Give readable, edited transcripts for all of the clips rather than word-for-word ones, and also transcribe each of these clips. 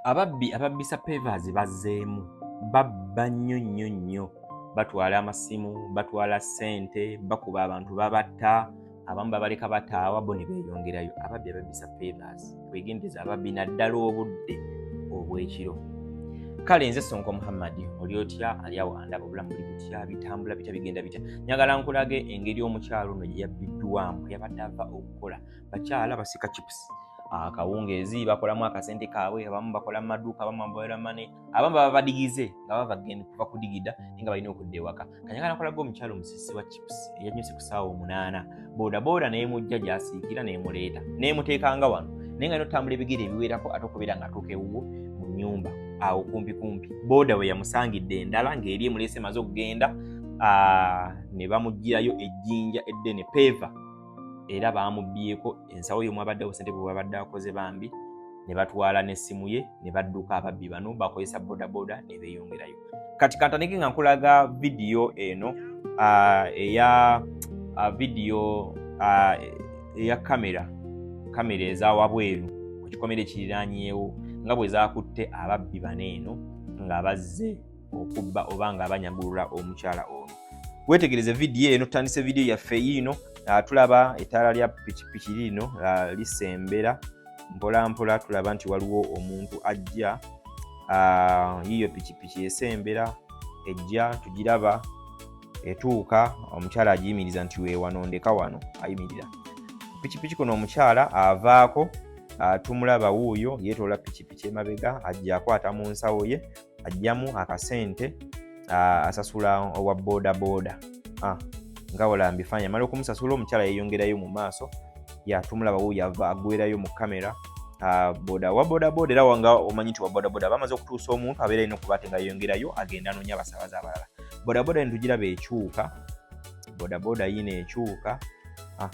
ababbisa pavers bazzeemu, babba nnyo, batwala amasimu, batwala ssente, bakuba abantu babatta, abamu babaleka bataawa bo ne beeyongerayo. Ababbi ababbisa pavers, twegendeza ababbi naddala obudde obw'ekiro. Kale nze Sonko Muhammad, oli otya? Ali awo andaba, obulamu buli butya? Bitambula bitya? Bigenda bitya? Njagala nkulage engeri omukyalo ono gye yabbiddwamu, yabadde ava okukola. Bakyala basika chips, akawungeezi, bakolamu akasente kaabwe, abamu bakola mu maduuka, abamu baboera mane, abamu baba badigize nga bava genda kuva kudigida nga balina okudda ewaka. Kanyagala nkolaga omukyalo omusisi wa chips eyanyuse ku ssaawa 8, boodabooda n'emujja gy'asiikira n'emuleeta n'emuteekanga wano, naye nga n'otambula ebigere ebiwerako ate okubeera nga atuuka ewuwo mu nnyumba awo kumpi. Booda we yamusangidde endala ng'eri emuleese maze okugenda, ne bamugirayo ejjinja eddene peva, era bamubbyeko ensawo y'omu abaddewo ssente bwe babadde akoze bambi, ne batwala n'essimu ye ne badduka ababbi bano bakozesa boodabooda ne beeyongerayo. Kati kantandike nga nkulaga vidiyo eno eya kamera eza wabweru ku kikomere ekiriraanyeewo nga bwe zaakutte ababbi bano eno nga bazze okubba oba nga banyagulula omukyala ono. Wetegereze vidiyo eno, tutandise vidiyo yaffe yiino. Tulaba ettaala lya pikipiki lino lisembera mpola tulaba nti waliwo omuntu ajja, yiyo pikipiki esembera ejja, tugiraba etuuka, omukyala agiyimiriza nti weewano ndeka wano, ayimirira pikipiki kuno. Omukyala avaako, tumulaba wuuyo yeetoola pikipiki emabega, ajja akwata mu nsawo ye, ajjamu akasente, asasula owa boodabooda. Nga olamba ifanya amala okumusasula, omukyala yeeyongerayo mu maaso, tumulaba wuuyo ava agwerayo mu kamera. Wa boodabooda era wanga omanyi nti wa boodabooda bamaze okutuusa omuntu abeera alina okuba ate nga yeeyongerayo agenda anoonya abasaabaze abalala. Boodabooda entugiraba ekyuka, boodabooda yiino ekyuka,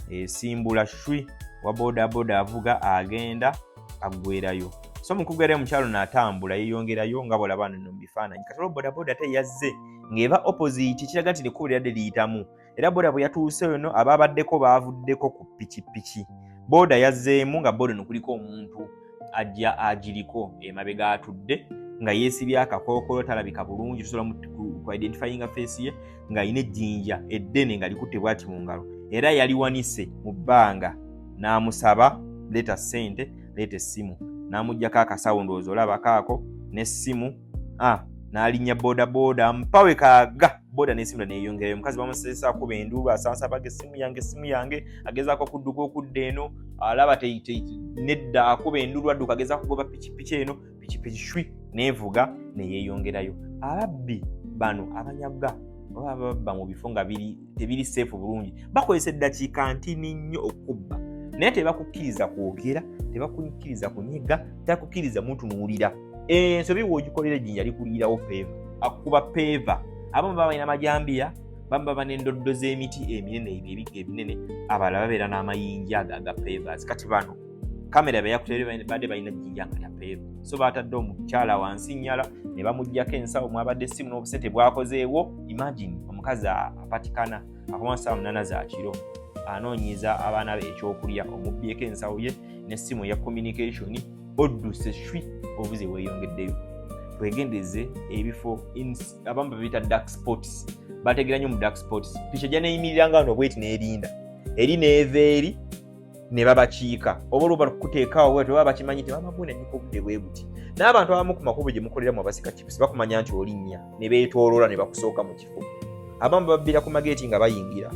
esimbula shwi, wa boodabooda avuga agenda aggwerayo. So mu kugwerayo omukyalo n'atambula yeeyongerayo nga bw'olaba nno mu bifaananyi. Kati olwo boodabooda ate yazze ng'eba opposite, kiraga nti nekkubo lyadde liyitamu, era booda bwe yatuuse eno abaabaddeko baavuddeko ku pikipiki. Booda yazzeemu nga booda eno kuliko omuntu ajja agiriko emabega atudde nga yeesibye akakookolo, talabika bulungi, tusobola ku identifying face ye ng'alina ejjinja eddene nga likutte bw'ati mu ngalo, era yali wanise mu bbanga n'amusaba leeta ssente, leeta essimu, n'amuggyako akasawo ndowooza olaba kaako n'essimu, n'alinnya boodabooda mpawe kaaga. Booda n'essimu neeyongerayo, omukazi bamusesa akuba enduulu, asansabaga essimu yange, agezaako okudduka okudda eno, alaba nedda, akuba enduulu adduka, agezaako kugoba pikipiki eno, pikipiki shwi neevuga neyeeyongerayo. Ababbi bano abanyaga oba babba mu bifo nga tebiri seefu bulungi, bakozesa eddakiika ntini nnyo okubba, naye tebakukkiriza kwogera, tebakukkiriza kunyiga, tebakukkiriza mutunuulira. Ensobi w'ogikolera ejjinja likuliirawo peeva, akukuba peeva. Abamu baba balina amajambiya, abamu baba n'endoddo z'emiti eminene, ebigga ebinene, abalala babeera n'amayinja aga peevas. Kati bano kamera be yakutere badde balina ejjinja nga lya peeva, so baatadde omukyala wansi nnyala ne bamuggyako ensawo mwabadde essimu n'obusente bwakozeewo. Imagine omukazi apatikana akoma ssaawa 8 za kiro, anoonyiza abaana be ekyokulya, omubbyeko ensawo ye n'essimu ya communication, odduse shwi obuze weeyongeddeyo. Twegendeze ebifo abamu babiyita dark spots, bategeera nnyo mu dark spots. Piki ejja neeyimiriranga wano bweti n'erinda eri neeva eri ne babakiika, oba olwo bakuteekaawo bwetyo baba bakimanyi tebamagunda nnyo obudde bwe buti. N'abantu abamu ku makubo gye mukoleramu abasika chips bakumanya nti olinnya ne beetooloola ne bakusooka mu kifo. Abamu babbira ku mageeti nga bayingira,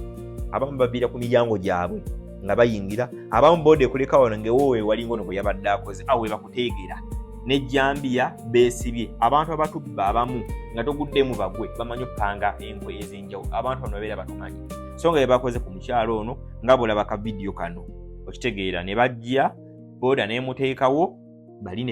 abamu babbira ku miryango gyabwe nga bayingira, abamu booda ekuleka wano ng'ewoowe walinga ono bwe yabadde akoze awo we bakuteegera n'ejjambiya beesibye. Abantu abatubba abamu nga toguddemu bagwe bamanyi oppanga enkwe ez'enjawulo. Abantu bano babeera batumanyi, so nga bye bakoze ku mukyalo ono nga bw'olaba ka vidiyo kano okitegeera. Ne bajja booda n'emuteekawo, bali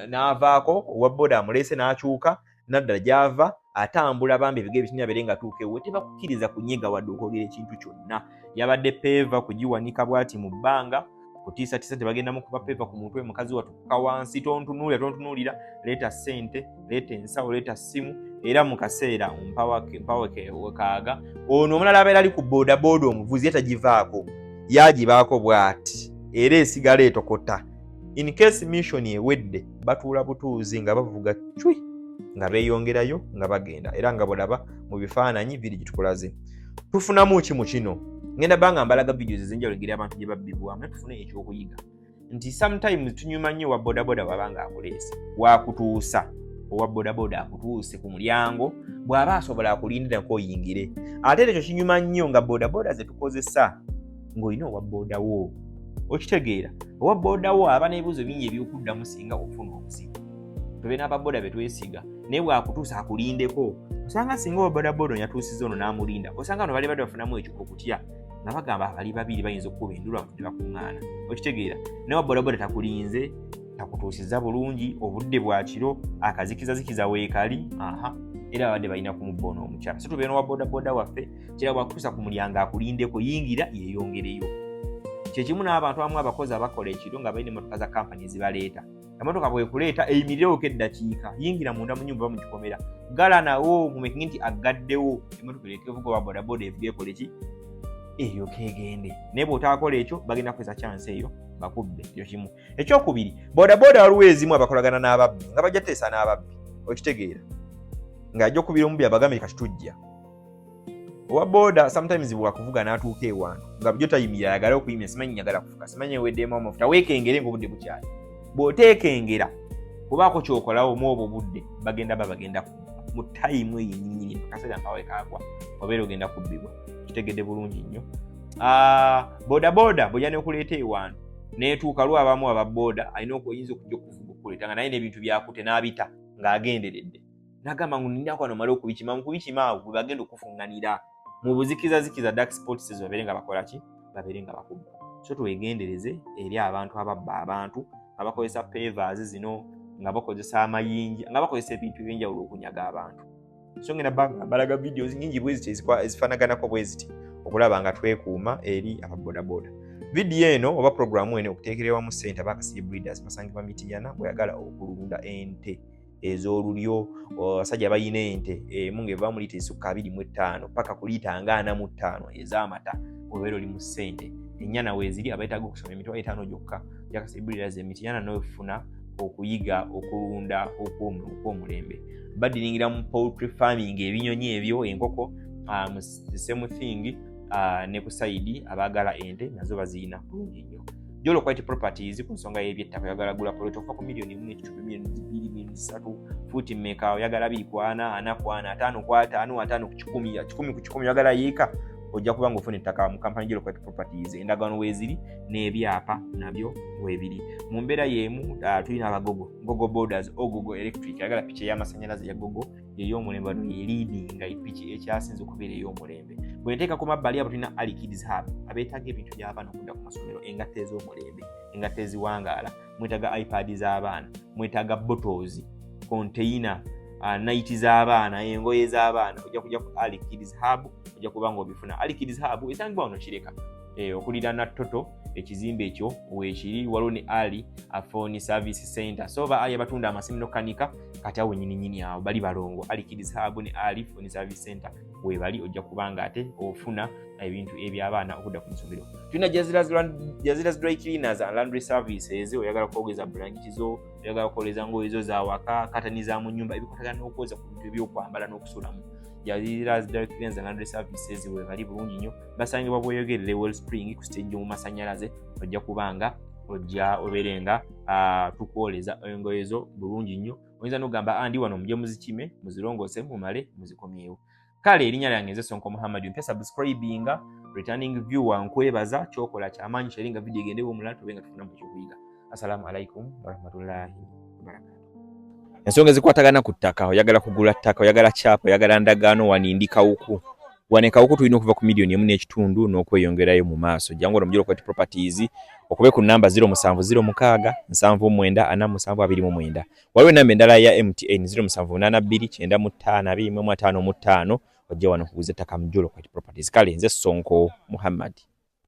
n'avaako, owa booda amuleese n'akyuka n'addala gy'ava atambula, bambi ebigere bitini abeere nga atuuka ewe. Tebakukkiriza kunyiga wadde okwogera ekintu kyonna. Yabadde peeva kugiwanika bw'ati mu bbanga, kutiisatiisa tebagenda mu kuba peeva ku mutwe. Mukazi watuuka wansi, tontunuulira, leeta ssente, leeta ensawo, leeta ssimu. Era mu kaseera mpaweke wekaaga ono omulala abeera ali ku boodabooda, omuvuzi yatagivaako, yagibaako bw'ati, era esigala etokota in case mission ewedde batuula butuuzi nga bavuga cwi nga beeyongerayo nga bagenda era nga bolaba mu bifaananyi biri gitukulaze. Tufunamu ki mu kino? Ngenda banga mbalaga videos ezenjawulo ngeri abantu gye babbibwamu tufune ekyokuyiga nti sometimes tunyuma nnyo wa bodaboda wabanga akuleese wakutuusa owa bodaboda akutuuse ku mulyango bw'aba asobola akulindira ko oyingire. Ate ekyo kinyuma nnyo nga bodaboda ze tukozesa ng'olina owa bodawo. Okitegeera owa bodawo aba n'ebibuuzo bingi ebyokuddamu singa ofuna obuzibu. Tube n'ababoda be twesiga naye bw'akutuusa akulindeko osanga singa owa bodaboda yatuusiza ono n'amulinda osanga ono bali badde bafunamu ekyo okutya nga bagamba abali babiri bayinza okukuba endulu abudde bakuŋŋaana. Okitegeera naye owa bodaboda takulinze takutuusiza bulungi obudde bwa kiro akazikizazikiza weekali era abadde balina kumubboona omukyala. So tubeera n'owa bodaboda waffe kira bwakutuusa ku mulyango akulindeko yingira yeeyongereyo. Kyekimu n'abantu abamu abakozi abakola ekiro nga balina emmotoka za kampani ezibaleeta. Emmotoka bwekuleeta eyimirirewo eddakiika yingira munda mu nyumba bamugikomera gala nawo mumekingi nti agaddewo emmotoka ereke evuga owa bodaboda evuga ekole ki eryoka egende. Naye bw'otaakola ekyo bagenda kukweza chance eyo bakubbe. Ekyo kimu. Ekyokubiri bodaboda waliwo ezimu abakolagana n'ababbi nga bajja teesa n'ababbi. Okitegeera ng'ajja okubira omubbi abagambe kati tujja. Owa boda sometimes bwakuvuga n'atuuka ewantu nga byo tayimirira ayagala okuyimira simanyi nyagala kufuka simanyi eweddemu amafuta weekengere ng'obudde bukyali. Bw'oteekengera kubaako ky'okolawo mu obwo budde bagenda kubba mu tayimu eyo nnyinnyini akaseera kawe kaagwa obeera ogenda kubbibwa. Kitegedde bulungi nnyo. Bodaboda bw'ojja n'okuleeta ewantu n'etuuka lwabamu ababoda alina okuyinza okujja okuvuga okuleeta nga naye n'ebintu byakute n'abita ng'agenderedde n'agamba ngu nina kwano male okubikima mukubikima bwe bagenda okufunganira mu buzikizazikiza dark spots ezo babeere nga bakola ki babeere nga bakubba. So twegendereze eri abantu ababba abantu abakozesa pavers zino nga bakozesa amayinja nga bakozesa ebintu ebyenjawulo okunyaga abantu. So ngenda balaga videos nyingi bweziti ezifaanaganako bweziti okulaba nga twekuuma eri ababodaboda. Video eno oba programu eno okuteekerera mu ssente abakasiri breeders basangibwa Mityana bweyagala okulunda ente ez'olulyo abasajja bayina ente emu ng'eva mu liita esukka 25 paka ku liita nga 45 ez'amata obeera oli mu ssente. Ennyana weeziri abeetaaga okusoma emitwalo 5 gyokka jakasiri breeders Mityana n'ofuna okuyiga okulunda okw'omulembe. Badiringira mu poultry farming ebinyonyi ebyo enkoko the same thing ne ku side abaagala ente nazo bazirina bulungi nnyo. Jolo Quality Properties ku nsonga y'ebyettaka oyagala gula poloti okuva ku million 1.2 million 2.3 futi mmeka oyagala 2 ku 4 4 ku 4 5 ku 5 5 ku 10 10 ku 10 oyagala yiika ojja kuba ng'ofuna ettaka mu kampani Jolo Quality Properties. Endagaano weeziri n'ebyapa nabyo weebiri. Mu mbeera y'emu tulina abagogo Gogo Borders Ogogo Electric ayagala piki ey'amasannyalaze ya Gogo ey'omulembe wano leading nga piki ekyasinze okubeera ey'omulembe. Bwenteeka ku mabbali abo tulina Ali Kids Hub abeetaaga ebintu by'abaana okudda ku masomero engatta ez'omulembe engatta eziwangaala mwetaaga iPad z'abaana mwetaaga bottles container naiti z'abaana engoye z'abaana ojja kujja ku Ali Kids Hub ojja kuba ng'obifuna. Ali Kids Hub esangibwa wano Kireka okulira na Toto ekizimbe ekyo weekiri waliwo ne Ali Phone Service Center. So ba Ali abatunda amasimu n'okanika kati awo nnyininyini awo bali balongo. Ali Kids Hub ne Ali Phone Service Center weebali ojja kubanga ate ofuna ebintu eby'abaana okudda ku masomero. Tulina Jaziras Dry Cleaners and Laundry Services oyagala kwogeza blanketi zo oyagala kwogeza ngoye zo za waka katani za mu nnyumba ebikwatagana n'okweza ku bintu ebyokwambala n'okusulamu. Jaziras Dry Cleaners and Laundry Services weebali bulungi nnyo. Basangibwa bweyogerere Wellspring ku stage mu masannyalaze ojja kubanga ojja obeerenga tukwoleza engoye zo bulungi nnyo. Oyinza n'ogamba andi wano muje muzikime muzirongose mumale muzikomyewo. Kale erinnya lyange nze Sonko Muhammad mpe subscribinga returning viewer nkwebaza kyokola kyamaanyi sharinga video egendewo omulala tubenga tufunamu ekyokuyiga. Assalamu alaikum warahmatullahi wabarakatuh. Ensonga ezikwatagana ku ttaka oyagala kugula ttaka oyagala kyapa oyagala ndagaano wanindikawuku wanekawuku tulina okuva ku million 1.5 n'okweyongerayo mu maaso. Jangu ono Jolo Quality Properties okube ku namba 0706 7474729. Waliwo enamba endala ya MTN 0782952555 ojja wano kuguza ettaka mu Jolo Quality Properties. Kale nze Sonko Muhammad.